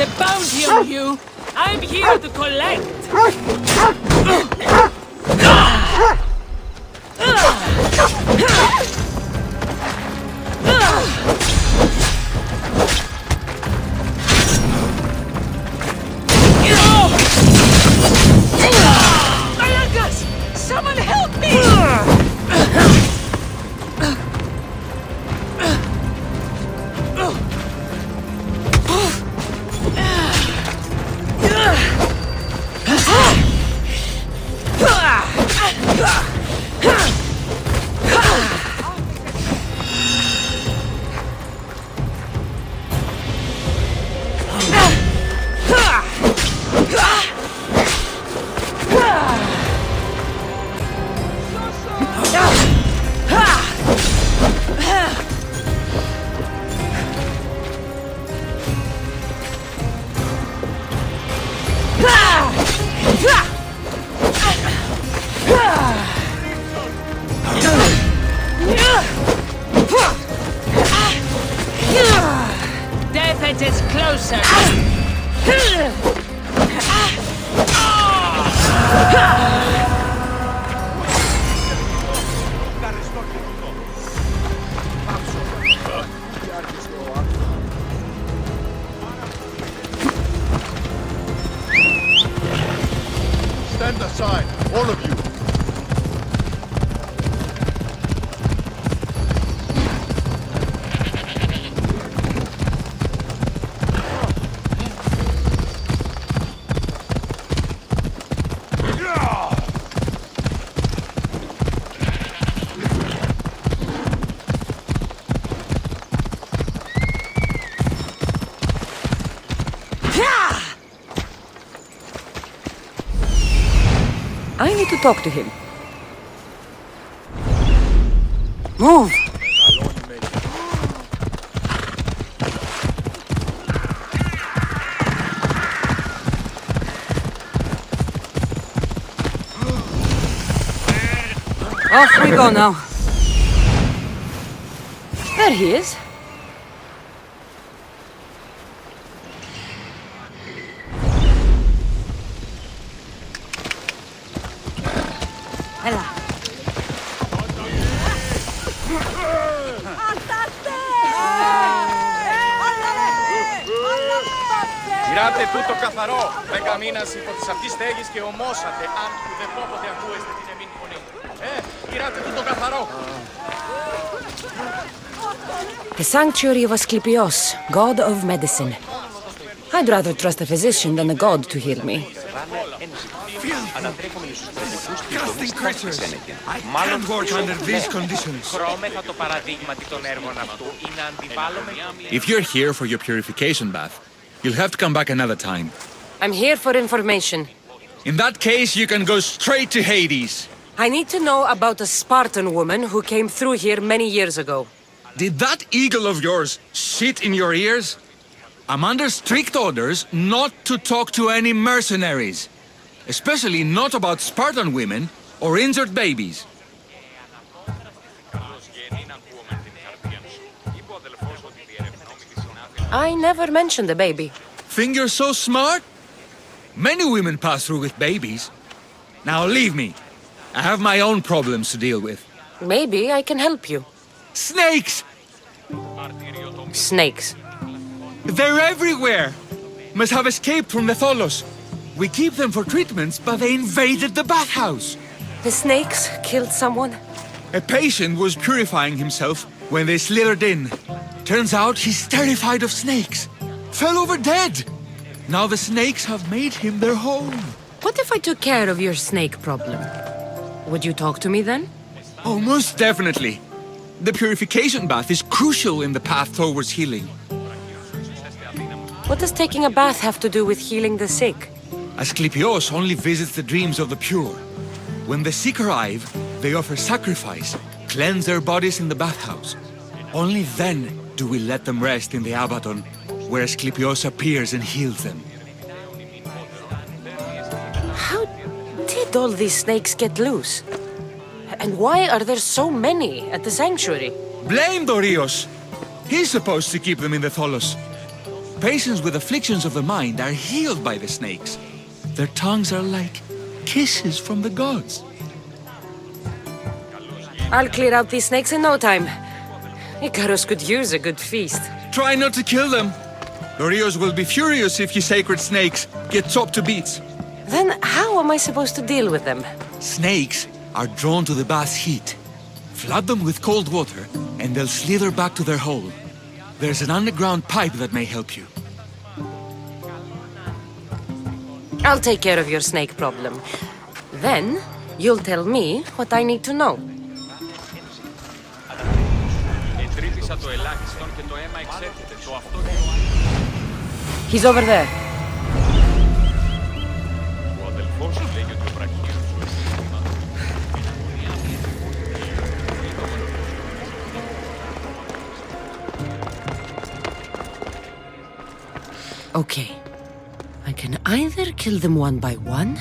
a bounty on you. I'm here to collect. Someone help me! Death is closer. Stand aside, all of you. I need to talk to him. Move! Off we go now. There he is. Γυράτε τούτο καθαρό, 10 μήνας υπό τις αυτής στέγης και ομόσατε, αν ουδεπόποτε ακούεστε την εμήν φωνή. Γυράτε τούτο καθαρό. The sanctuary of Asklepios, god of medicine. I'd rather trust a physician than a god to heal me. Disgusting creatures! I can't work under these conditions. If you're here for your purification bath, you'll have to come back another time. I'm here for information. In that case, you can go straight to Hades. I need to know about a Spartan woman who came through here many years ago. Did that eagle of yours shit in your ears? I'm under strict orders not to talk to any mercenaries. Especially not about Spartan women or injured babies. I never mentioned a baby. Think you're so smart? Many women pass through with babies. Now leave me. I have my own problems to deal with. Maybe I can help you. Snakes! Snakes. They're everywhere! Must have escaped from the Tholos. We keep them for treatments, but they invaded the bathhouse. The snakes killed someone? A patient was purifying himself when they slithered in. Turns out he's terrified of snakes. Fell over dead. Now the snakes have made him their home. What if I took care of your snake problem? Would you talk to me then? Oh, most definitely. The purification bath is crucial in the path towards healing. What does taking a bath have to do with healing the sick? Asklepios only visits the dreams of the pure. When the sick arrive, they offer sacrifice, cleanse their bodies in the bathhouse. Only then do we let them rest in the Abaton, where Asklepios appears and heals them. How did all these snakes get loose? And why are there so many at the sanctuary? Blame Dorios! He's supposed to keep them in the Tholos. Patients with afflictions of the mind are healed by the snakes. Their tongues are like kisses from the gods. I'll clear out these snakes in no time. Icarus could use a good feast. Try not to kill them. The Rios will be furious if you sacred snakes get chopped to bits. Then how am I supposed to deal with them? Snakes are drawn to the bath's heat. Flood them with cold water, and they'll slither back to their hole. There's an underground pipe that may help you. I'll take care of your snake problem. Then, you'll tell me what I need to know. He's over there. Okay. I can either kill them one by one,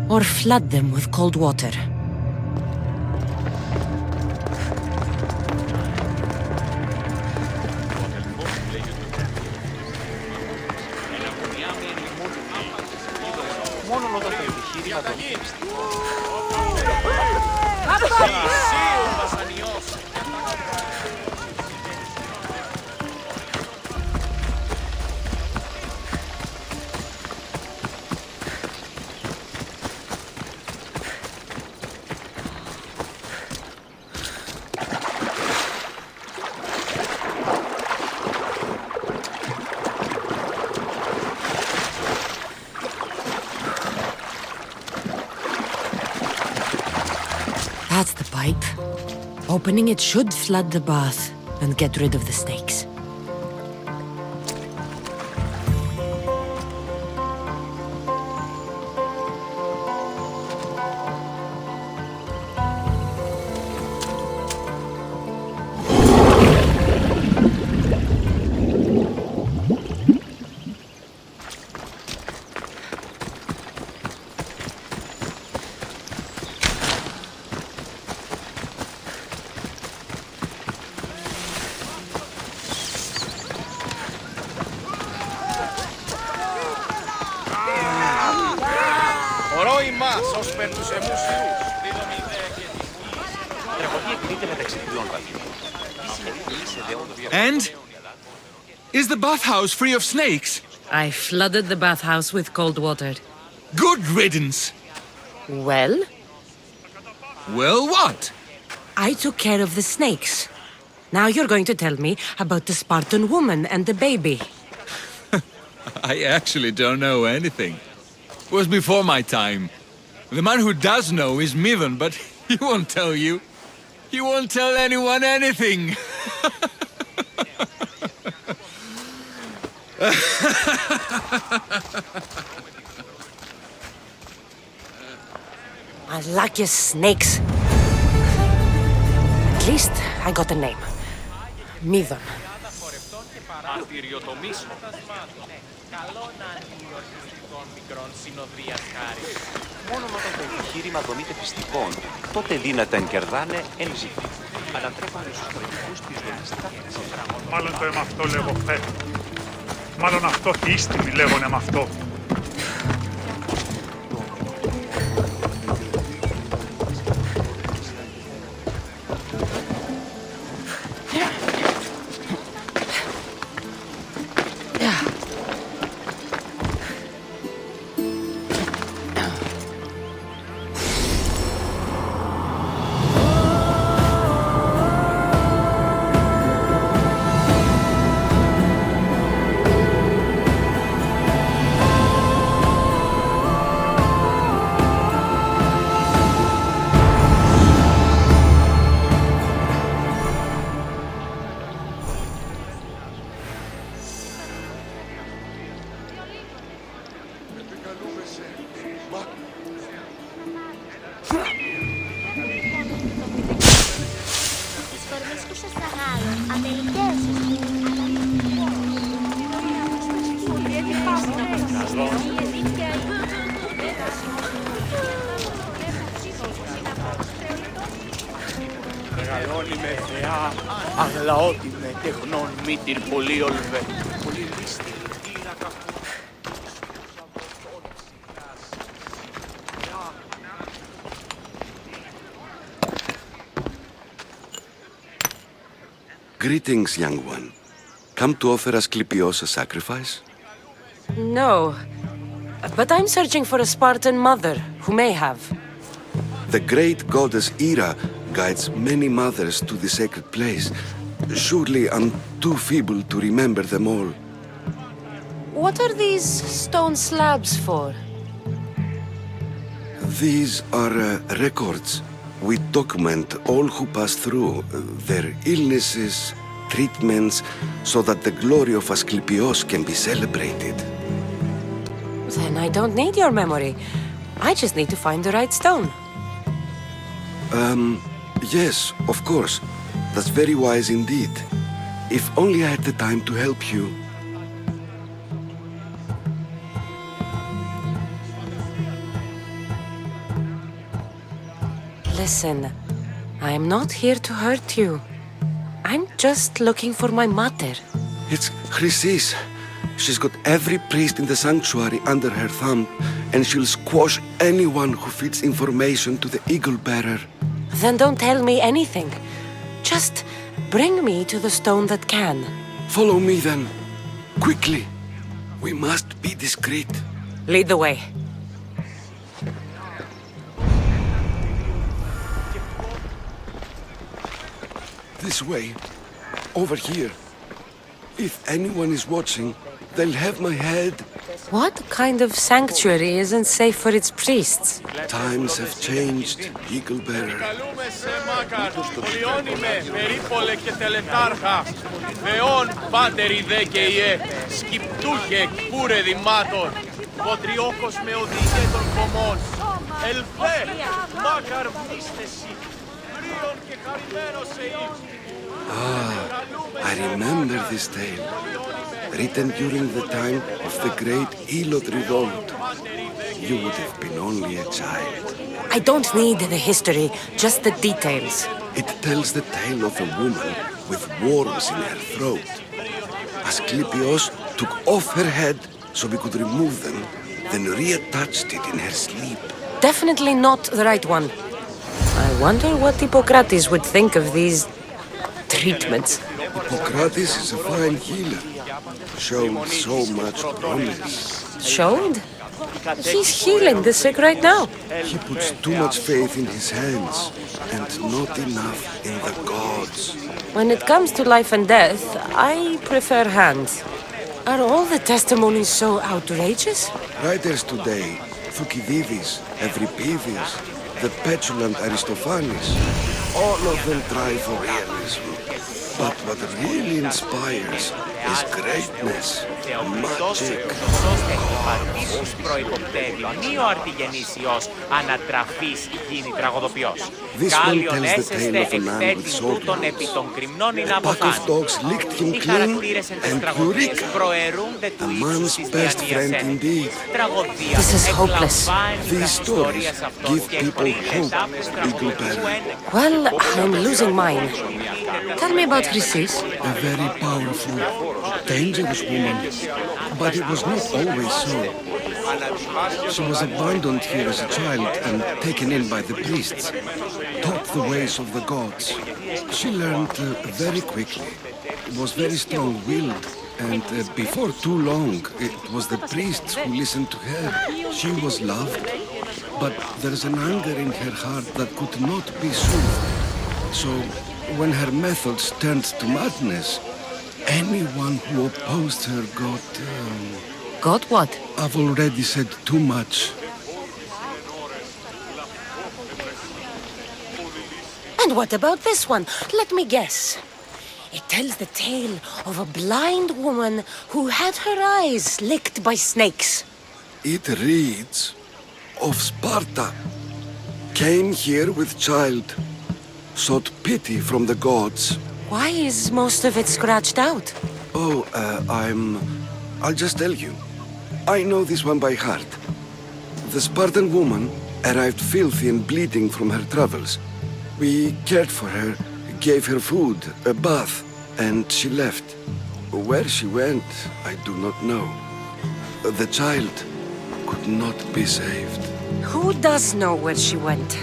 or flood them with cold water. That's the pipe. Opening it should flood the bath and get rid of the snakes. And? Is the bathhouse free of snakes? I flooded the bathhouse with cold water. Good riddance! Well? Well, what? I took care of the snakes. Now you're going to tell me about the Spartan woman and the baby. I actually don't know anything. It was before my time. The man who does know is Midon, but he won't tell you. He won't tell anyone anything. I like your snakes. At least I got a name. Midon. Μόνο όταν το επιχείρημα δομείται πιστικών, τότε δύνατα εν κερδάνε εν ζητή. Ανατρέπανε στους πολιτικούς της δομής τάκτησης. Μάλλον το εμαυτό λέγω φέτο. Μάλλον αυτό και ίστιμοι λέγον εμαυτό. Μεγαλώνει με θεά, αγλαότιμε και γνών μήτυρ πολύ ολβέ. Πολύ λίστη. Greetings, young one. Come to offer Asklepios a sacrifice? No. But I'm searching for a Spartan mother who may have. The great goddess Hera guides many mothers to the sacred place. Surely I'm too feeble to remember them all. What are these stone slabs for? These are records. We document all who pass through, their illnesses, treatments, so that the glory of Asklepios can be celebrated. Then I don't need your memory. I just need to find the right stone. Yes, of course. That's very wise indeed. If only I had the time to help you. Listen, I am not here to hurt you. I'm just looking for my mother. It's Chrysis. She's got every priest in the sanctuary under her thumb, and she'll squash anyone who feeds information to the Eagle Bearer. Then don't tell me anything. Just bring me to the stone that can. Follow me then. Quickly. We must be discreet. Lead the way. This way. Over here. If anyone is watching, they'll have my head. What kind of sanctuary isn't safe for its priests? Times have changed, Eagle Bearer. Καλούμε σε Μάκαρ, Πολιόνιμε, περίπολε και τελετάρχα, Θεόν πάτεροι δε και ιε, σκυπτούχε κούρε δημάτων, Βοτριόκος με οδηγέ των κομμών, Ελφέ, Μάκαρ μνήστεση, Γρίον και χαρημένος σε ύψη. I remember this tale, written during the time of the great Elod revolt. You would have been only a child. I don't need the history, just the details. It tells the tale of a woman with worms in her throat. Asklepios took off her head so we could remove them, then reattached it in her sleep. Definitely not the right one. I wonder what Hippocrates would think of these treatments. Hippocrates is a fine healer, shown so much promise. Showed? He's healing the sick right now. He puts too much faith in his hands, and not enough in the gods. When it comes to life and death, I prefer hands. Are all the testimonies so outrageous? Writers today, Thucydides, Euripides, the petulant Aristophanes, all of them try for realism. But what really inspires is greatness, magic. This one tells the tale of a man with sword wounds. A pack of dogs licked him clean, and Eureka! A man's best friend indeed. This is hopeless. These stories give people hope, Eagle Bearer. Well, I'm losing mine. Tell me about Chrysis. A very powerful, dangerous woman. But it was not always so. She was abandoned here as a child and taken in by the priests. Taught the ways of the gods. She learned very quickly. Was very strong-willed. And before too long, it was the priests who listened to her. She was loved. But there's an anger in her heart that could not be soothed. So, when her methods turned to madness, anyone who opposed her got... Got what? I've already said too much. And what about this one? Let me guess. It tells the tale of a blind woman who had her eyes licked by snakes. It reads of Sparta. Came here with child. Sought pity from the gods. Why is most of it scratched out? Oh, I'll just tell you. I know this one by heart. The Spartan woman arrived filthy and bleeding from her travels. We cared for her, gave her food, a bath, and she left. Where she went, I do not know. The child could not be saved. Who does know where she went?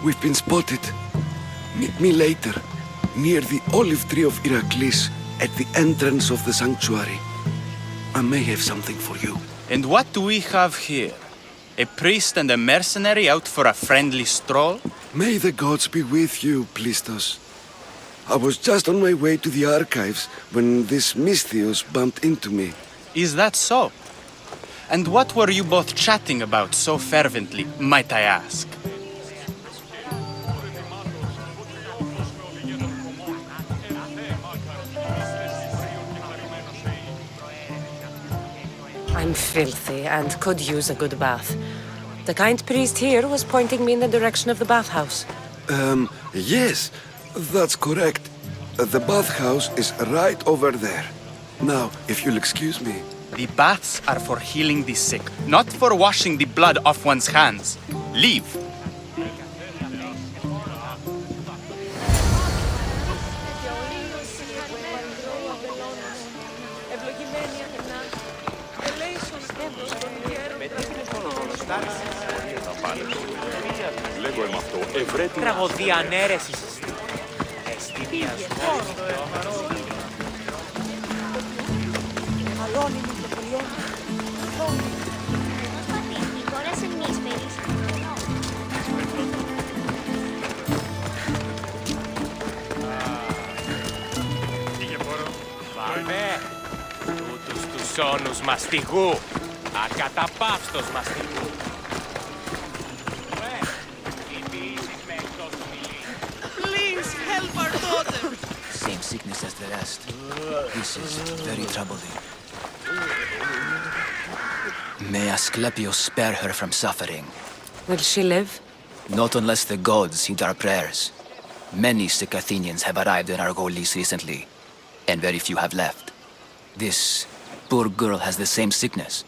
We've been spotted. Meet me later. near the olive tree of Iraklis, at the entrance of the sanctuary. I may have something for you. And what do we have here? A priest and a mercenary out for a friendly stroll? May the gods be with you, Plistos. I was just on my way to the archives when this Misthios bumped into me. Is that so? And what were you both chatting about so fervently, might I ask? I'm filthy and could use a good bath. The kind priest here was pointing me in the direction of the bathhouse. Yes, that's correct. The bathhouse is right over there. Now, if you'll excuse me. The baths are for healing the sick, not for washing the blood off one's hands. Leave. Τραγωδία ανέρεσης. Βαρβέ, τούτους τους όνους μαστιγού, ακαταπαύστος μαστιγού. Please help our daughter. Same sickness as the rest. This is very troubling. May Asklepios spare her from suffering. Will she live? Not unless the gods heed our prayers. Many sick Athenians have arrived in our Argolis recently, and very few have left. This poor girl has the same sickness.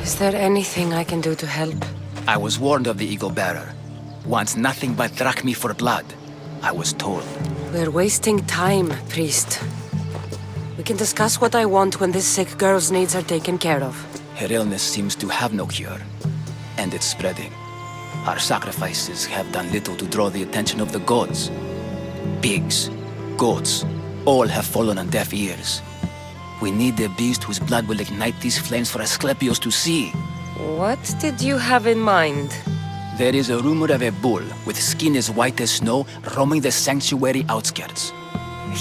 Is there anything I can do to help? I was warned of the Eagle Bearer. Wants nothing but drachmi for blood. I was told. We're wasting time, priest. We can discuss what I want when this sick girl's needs are taken care of. Her illness seems to have no cure, and it's spreading. Our sacrifices have done little to draw the attention of the gods. Pigs, goats, all have fallen on deaf ears. We need a beast whose blood will ignite these flames for Asklepios to see. What did you have in mind? There is a rumor of a bull with skin as white as snow roaming the sanctuary outskirts.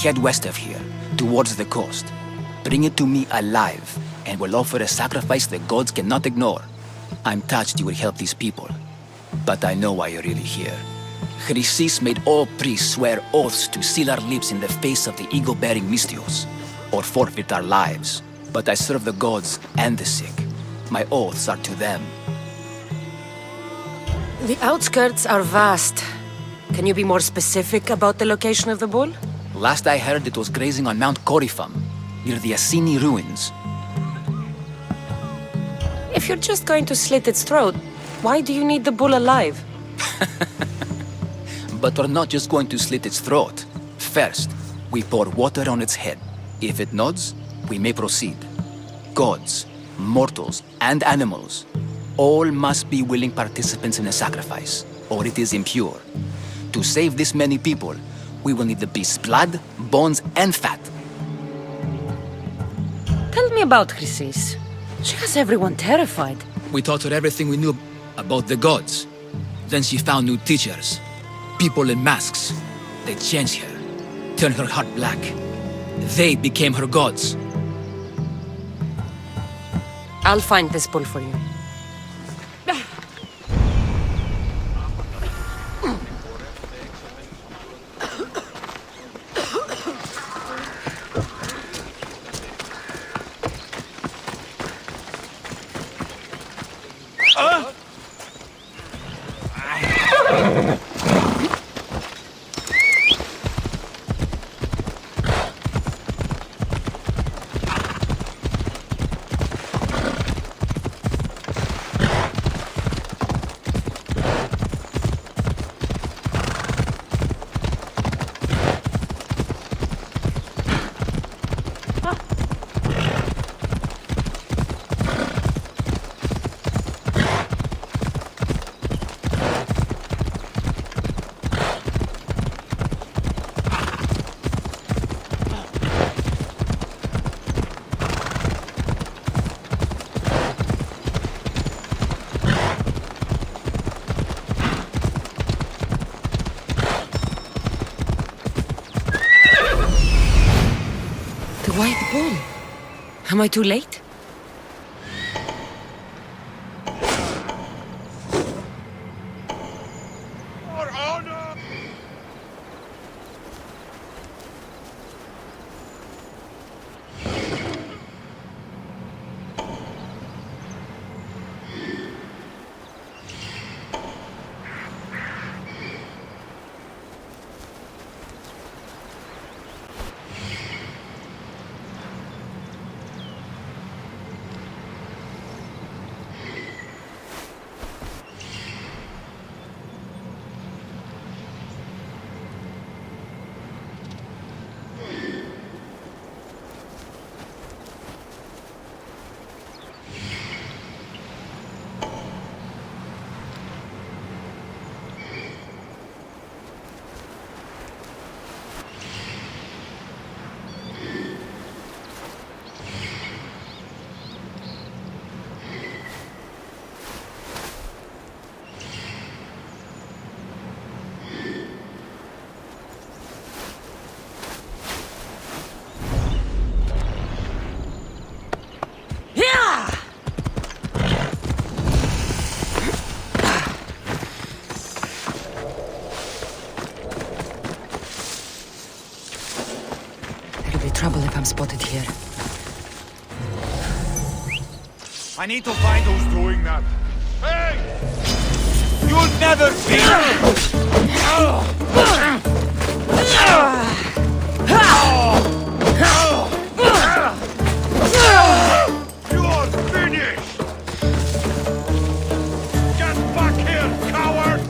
Head west of here, towards the coast. Bring it to me alive, and we'll offer a sacrifice the gods cannot ignore. I'm touched you will help these people, but I know why you're really here. Chrysis made all priests swear oaths to seal our lips in the face of the eagle-bearing Misthios, or forfeit our lives. But I serve the gods and the sick. My oaths are to them. The outskirts are vast. Can you be more specific about the location of the bull? Last I heard it was grazing on Mount Corifum, near the Assini ruins. If you're just going to slit its throat, why do you need the bull alive? But we're not just going to slit its throat. First, we pour water on its head. If it nods, we may proceed. Gods, mortals, and animals, all must be willing participants in the sacrifice, or it is impure. To save this many people, we will need the beast's blood, bones, and fat. Tell me about Chrysis. She has everyone terrified. We taught her everything we knew about the gods. Then she found new teachers, people in masks. They changed her, turned her heart black. They became her gods. I'll find this bull for you. white bull. Am I too late? Trouble if I'm spotted here. I need to find who's doing that. Hey! You'll never be! You're finished! Get back here, coward!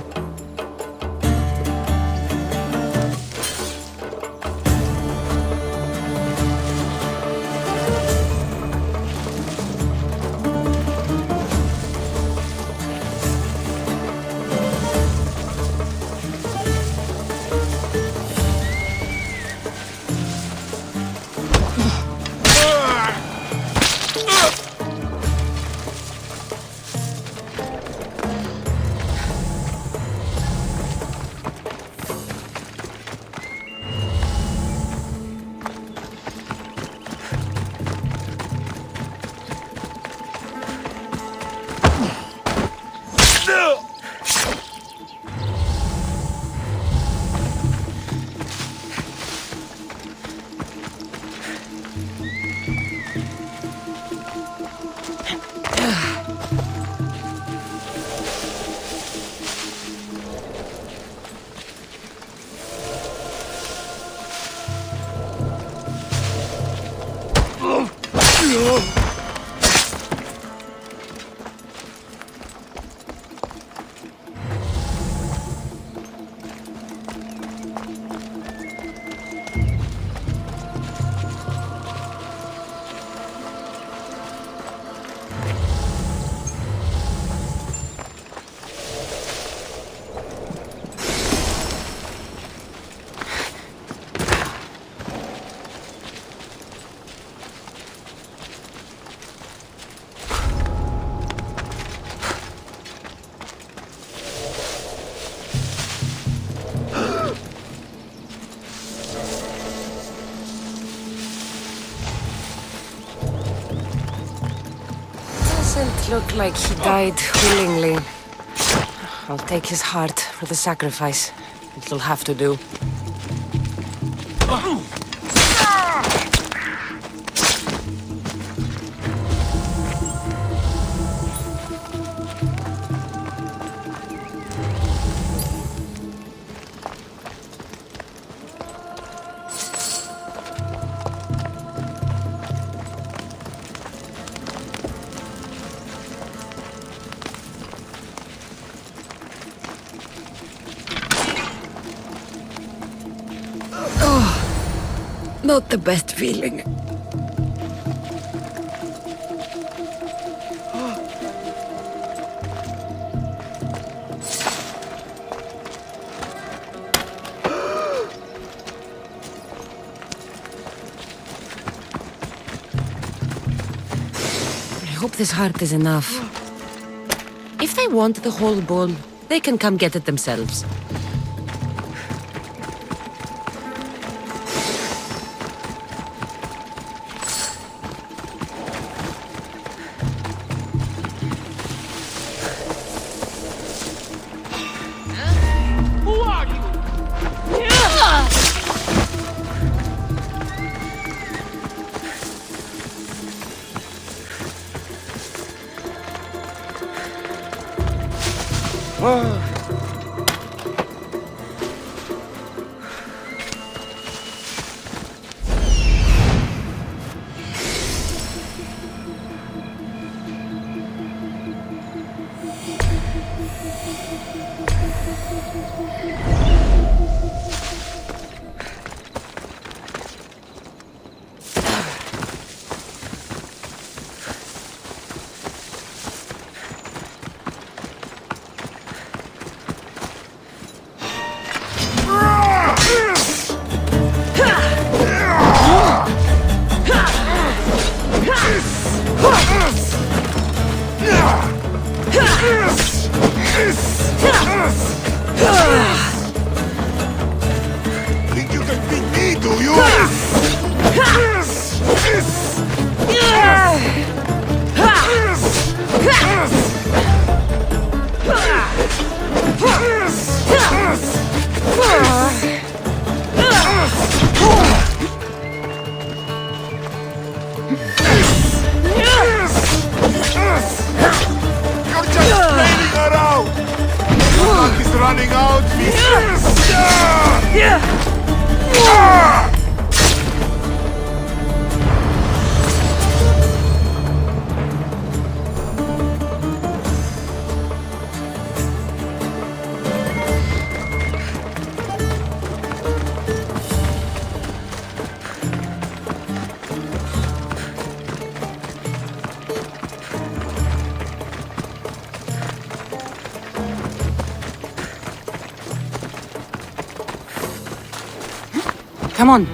Doesn't look like he died willingly. I'll take his heart for the sacrifice. It'll have to do. Not the best feeling. I hope this heart is enough. If they want the whole bull, they can come get it themselves. Think you can beat me, do you? You're just playing around! Your luck is running out, Come on.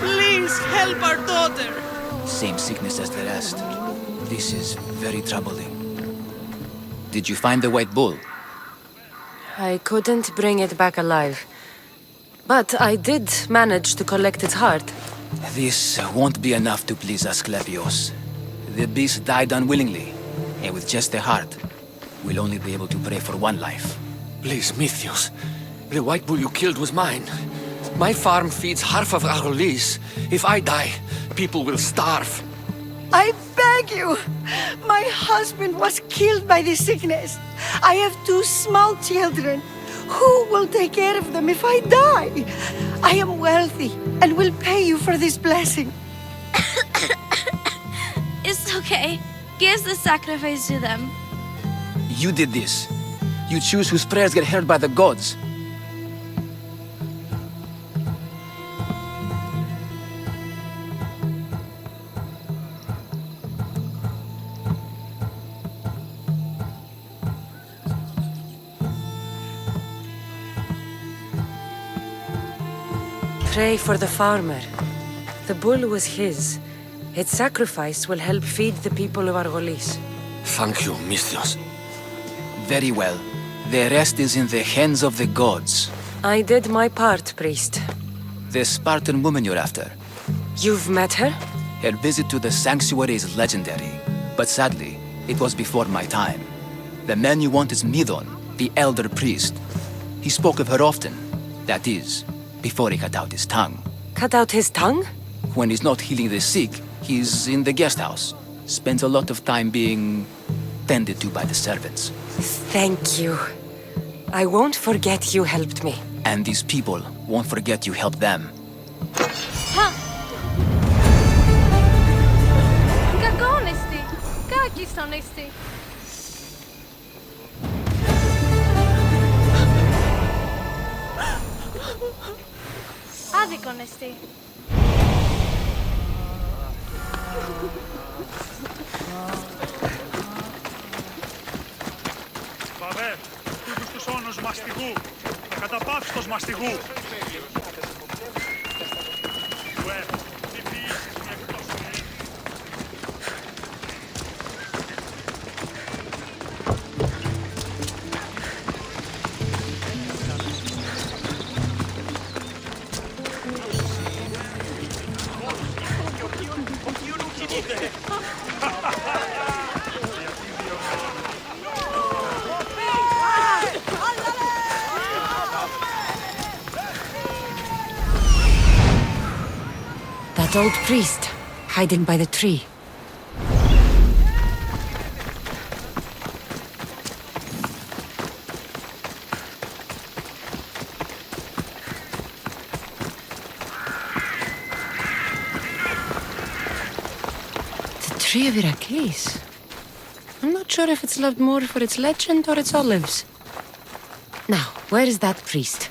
Please help our daughter. Same sickness as the rest. This is very troubling. Did you find the white bull? I couldn't bring it back alive. But I did manage to collect its heart. This won't be enough to please Asklepios. The beast died unwillingly, and with just the heart, we'll only be able to pray for one life. Please, Mythios. The white bull you killed was mine. My farm feeds half of Arolis. If I die, people will starve. I beg you! My husband was killed by this sickness. I have 2 small children. Who will take care of them if I die? I am wealthy and will pay you for this blessing. It's okay. Give the sacrifice to them. You did this. You choose whose prayers get heard by the gods. Pray for the farmer. The bull was his. Its sacrifice will help feed the people of Argolis. Thank you, Mythios. Very well. The rest is in the hands of the gods. I did my part, priest. The Spartan woman you're after. You've met her? Her visit to the sanctuary is legendary, but sadly, it was before my time. The man you want is Midon, the elder priest. He spoke of her often. That is, before he cut out his tongue. Cut out his tongue? When he's not healing the sick, he's in the guest house. Spends a lot of time being tended to by the servants. Thank you. I won't forget you helped me. And these people won't forget you helped them. Κακόνεστη. Κάκιστονέστη. Άδικον εστί. Βαβέ, τούτους τους όνους μαστιγού, τα καταπαύστος μαστιγού. That old priest, hiding by the tree. The tree of Iraklis. I'm not sure if it's loved more for its legend or its olives. Now, where is that priest?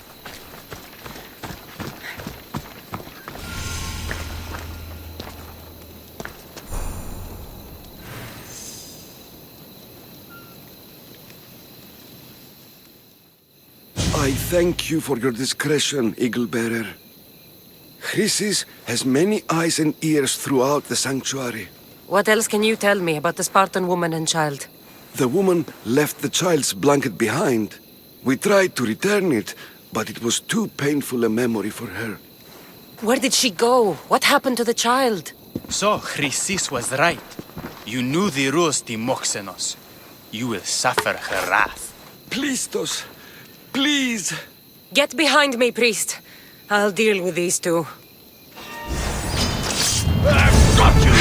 I thank you for your discretion, Eagle-bearer. Chrysis has many eyes and ears throughout the sanctuary. What else can you tell me about the Spartan woman and child? The woman left the child's blanket behind. We tried to return it, but it was too painful a memory for her. Where did she go? What happened to the child? So, Chrysis was right. You knew the rules, Timoxenos. You will suffer her wrath. Plistos, please! Get behind me, priest. I'll deal with these two. I've got you!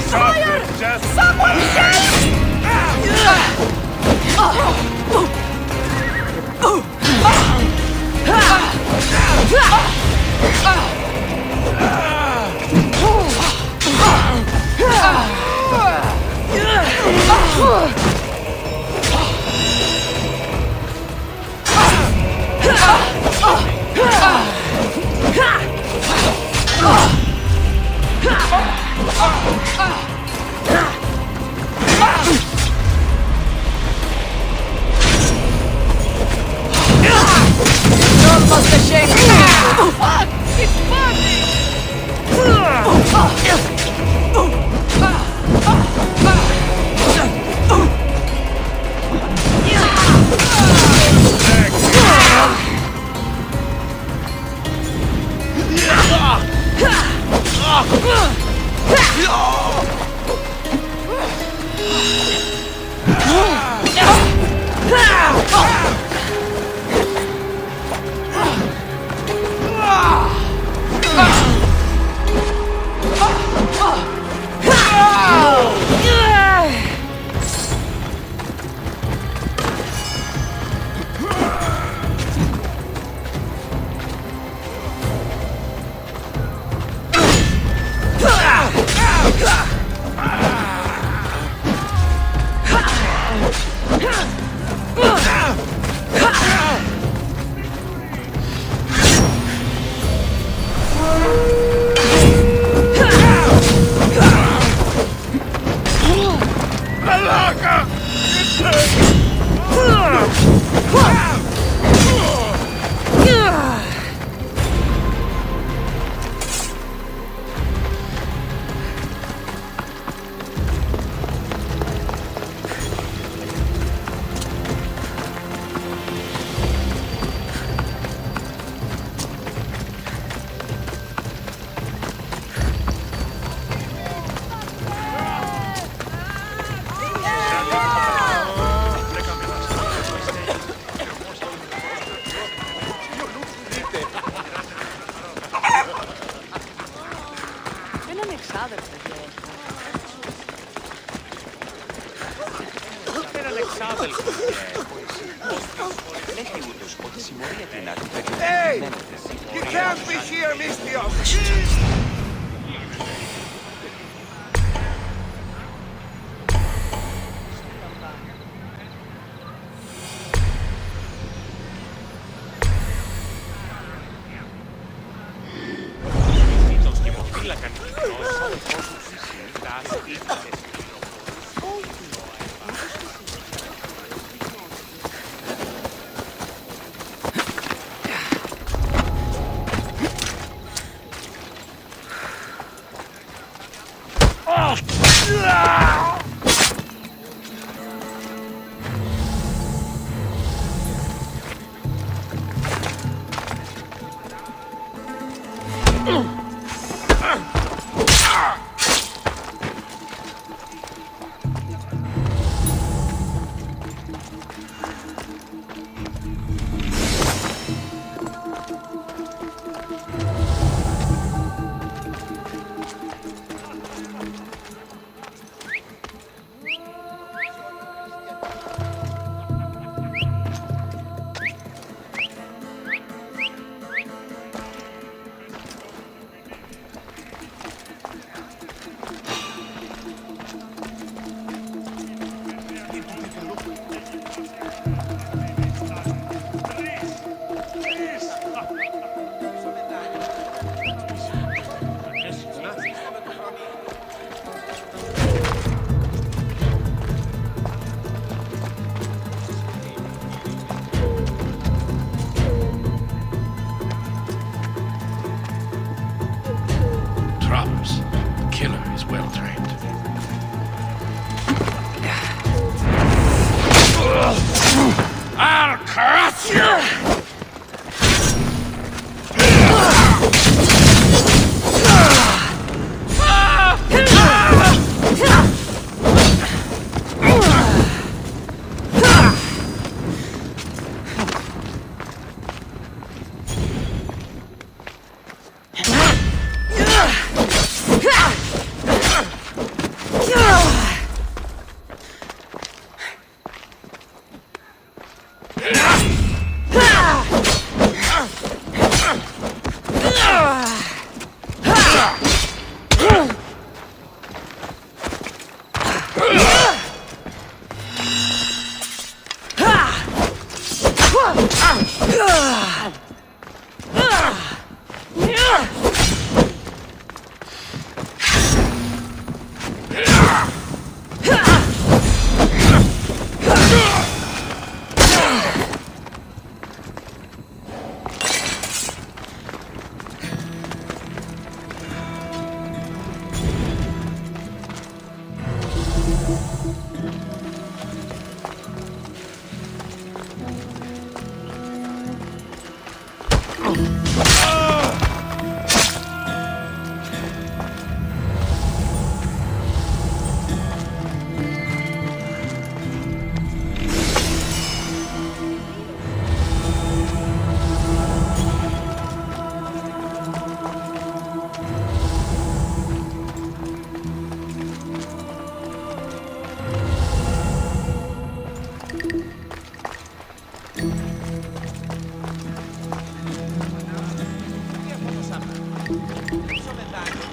Fire! Someone help! Almost ashamed. Fuck! It's burning! Λέει ούτως ότι συμμορία την άλλη Hey! You can't be here, Mystios!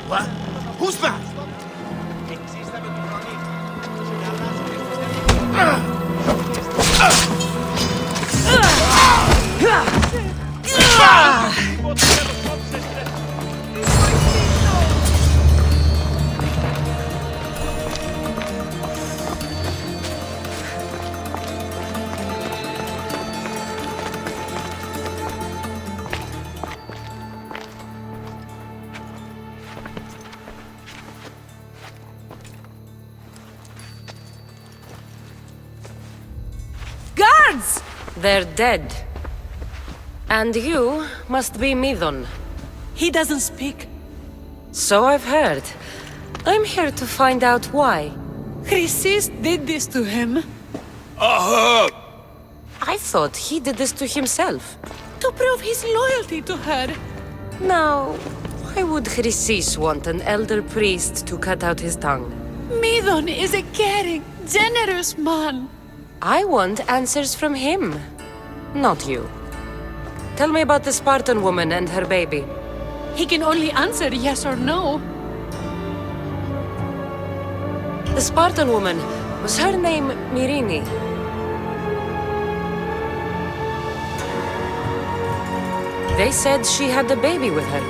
What? Who's that? They're dead. And you must be Midon. He doesn't speak. So I've heard. I'm here to find out why. Chrysis did this to him. I thought he did this to himself. To prove his loyalty to her. Now, why would Chrysis want an elder priest to cut out his tongue? Midon is a caring, generous man. I want answers from him, not you. Tell me about the Spartan woman and her baby. He can only answer yes or no. The Spartan woman, was her name Myrine? They said she had a baby with her.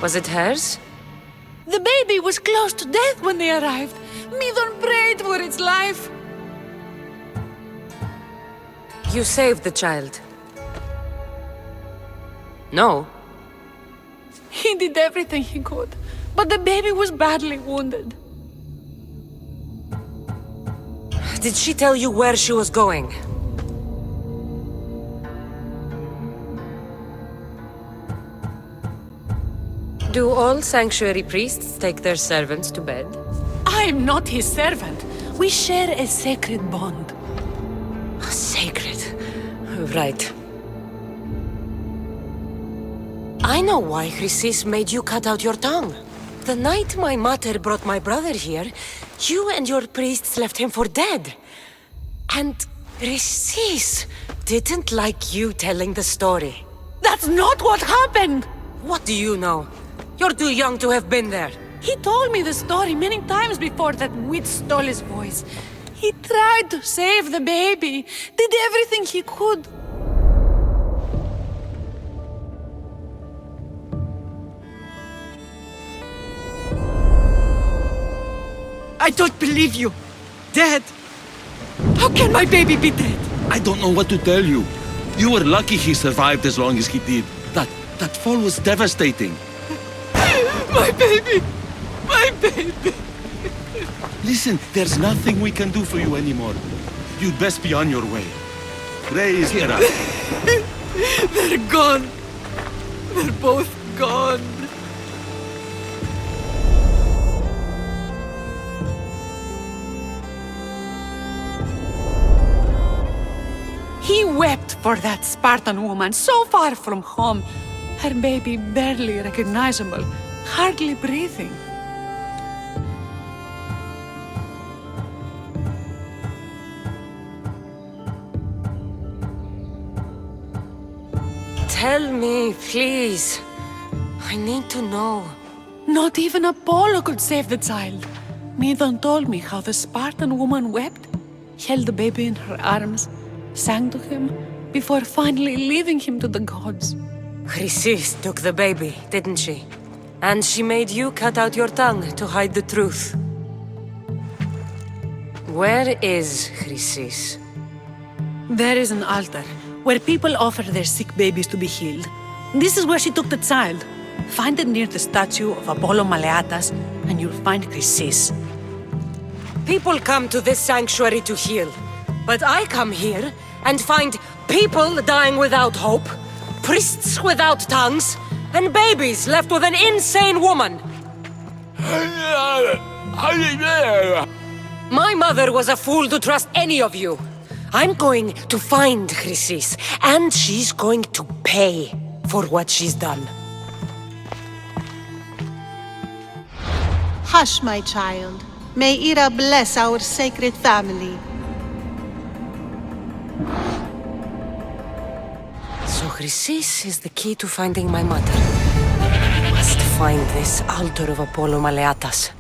Was it hers? The baby was close to death when they arrived. Midon prayed for its life. You saved the child. No. He did everything he could, but the baby was badly wounded. Did she tell you where she was going? Do all sanctuary priests take their servants to bed? I am not his servant. We share a sacred bond. Sacred. Right. I know why Chrysis made you cut out your tongue. The night my mother brought my brother here, you and your priests left him for dead. And Chrysis didn't like you telling the story. That's not what happened! What do you know? You're too young to have been there. He told me the story many times before that witch stole his voice. He tried to save the baby, did everything he could. I don't believe you. Dead? How can my baby be dead? I don't know what to tell you. You were lucky he survived as long as he did. That fall was devastating. My baby! My baby! Listen, there's nothing we can do for you anymore. You'd best be on your way. Ray is here. They're gone. They're both gone. He wept for that Spartan woman so far from home. Her baby barely recognizable, hardly breathing. Tell me, please. I need to know. Not even Apollo could save the child. Midon told me how the Spartan woman wept, held the baby in her arms, sang to him, before finally leaving him to the gods. Chrysis took the baby, didn't she? And she made you cut out your tongue to hide the truth. Where is Chrysis? There is an altar, where people offer their sick babies to be healed. This is where she took the child. Find it near the statue of Apollo Maleatas, and you'll find Chrysis. People come to this sanctuary to heal. But I come here and find people dying without hope, priests without tongues, and babies left with an insane woman. My mother was a fool to trust any of you. I'm going to find Chrysis, and she's going to pay for what she's done. Hush, my child. May Ira bless our sacred family. So Chrysis is the key to finding my mother. I must find this altar of Apollo Maleatas.